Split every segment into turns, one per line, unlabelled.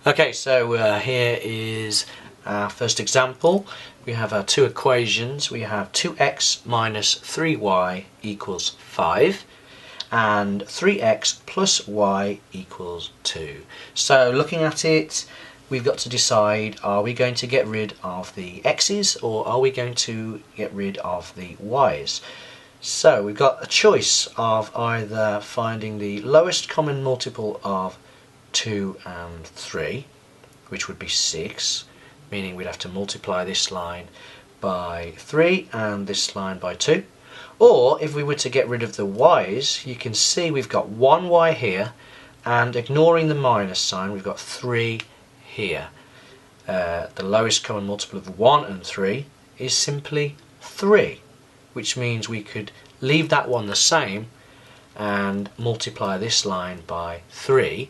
Okay, so here is our first example. We have our two equations. We have 2x minus 3y equals 5 and 3x plus y equals 2. So looking at it, we've got to decide, are we going to get rid of the x's or are we going to get rid of the y's? So we've got a choice of either finding the lowest common multiple of 2 and 3, which would be 6, meaning we'd have to multiply this line by 3 and this line by 2. Or if we were to get rid of the y's, you can see we've got 1y here, and ignoring the minus sign we've got 3 here. The lowest common multiple of 1 and 3 is simply 3, which means we could leave that one the same and multiply this line by 3,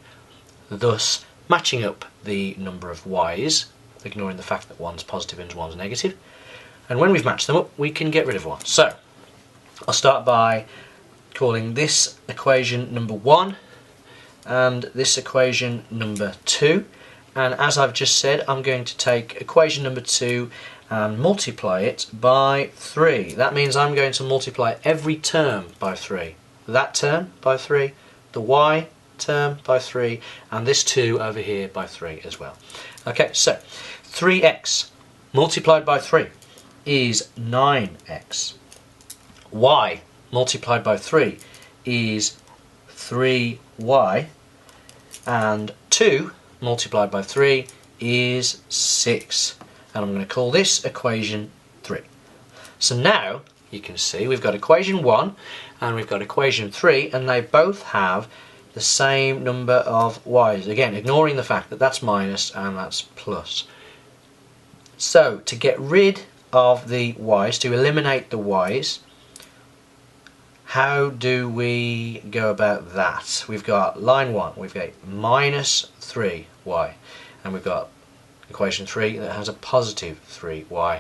thus matching up the number of y's, ignoring the fact that one's positive and one's negative. And when we've matched them up, we can get rid of one. So I'll start by calling this equation number 1 and this equation number 2. And as I've just said, I'm going to take equation number 2 and multiply it by 3. That means I'm going to multiply every term by 3. That term by 3, the y term by 3, and this 2 over here by 3 as well. Okay, so 3x multiplied by 3 is 9x. Y multiplied by 3 is 3y, and 2 multiplied by 3 is 6. And I'm going to call this equation 3. So now you can see we've got equation 1 and we've got equation 3, and they both have the same number of y's. Again, ignoring the fact that that's minus and that's plus. So to get rid of the y's, to eliminate the y's, how do we go about that? We've got line 1, we've got minus 3y, and we've got equation 3 that has a positive 3y.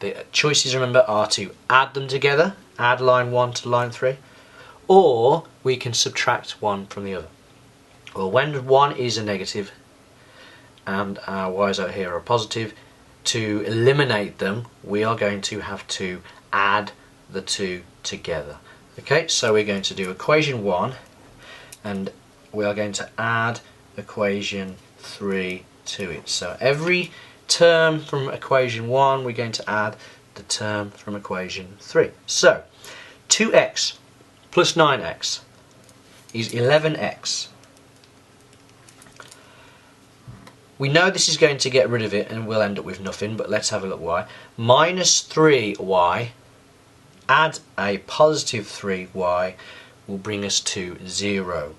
The choices, remember, are to add them together, add line 1 to line 3, or we can subtract one from the other. Well, when one is a negative and our y's out here are positive, to eliminate them we are going to have to add the two together. Okay, so we're going to do equation 1 and we are going to add equation 3 to it. So every term from equation 1 we're going to add the term from equation 3. So 2x plus 9x is 11x. We know this is going to get rid of it and we'll end up with nothing, but let's have a look why. Minus 3y, add a positive 3y, will bring us to 0.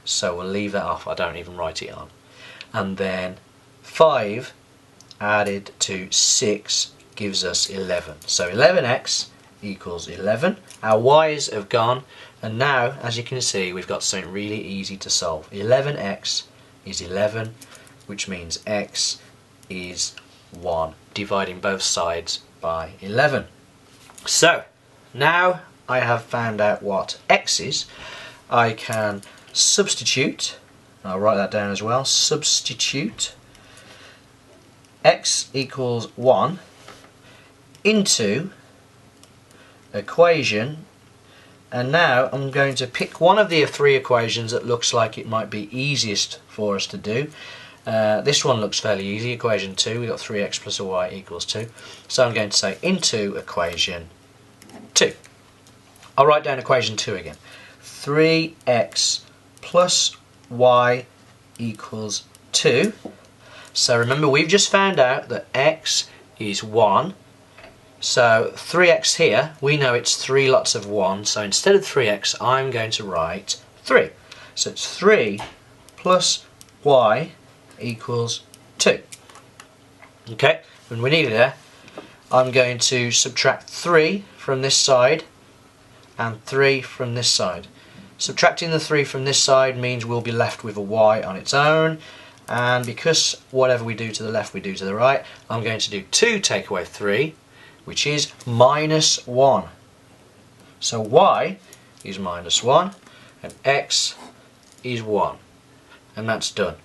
So we'll leave that off, I don't even write it on. And then 5 added to 6 gives us 11. So 11x equals 11. Our y's have gone, and now as you can see we've got something really easy to solve. 11x is 11, which means x is 1, dividing both sides by 11. So now I have found out what x is, I can substitute, I'll write that down as well, substitute x equals 1 into equation, and now I'm going to pick one of the 3 equations that looks like it might be easiest for us to do. This one looks fairly easy, equation 2, we've got 3x plus a y equals 2. So I'm going to say into equation 2. I'll write down equation 2 again. 3x plus y equals 2. So remember, we've just found out that x is 1. So 3x here, we know it's 3 lots of 1, so instead of 3x I'm going to write 3. So it's 3 plus y equals 2. Okay, when we need it there, I'm going to subtract 3 from this side and 3 from this side. Subtracting the 3 from this side means we'll be left with a y on its own, and because whatever we do to the left we do to the right, I'm going to do 2 take away 3, which is minus 1. So y is minus 1 and x is 1, and that's done.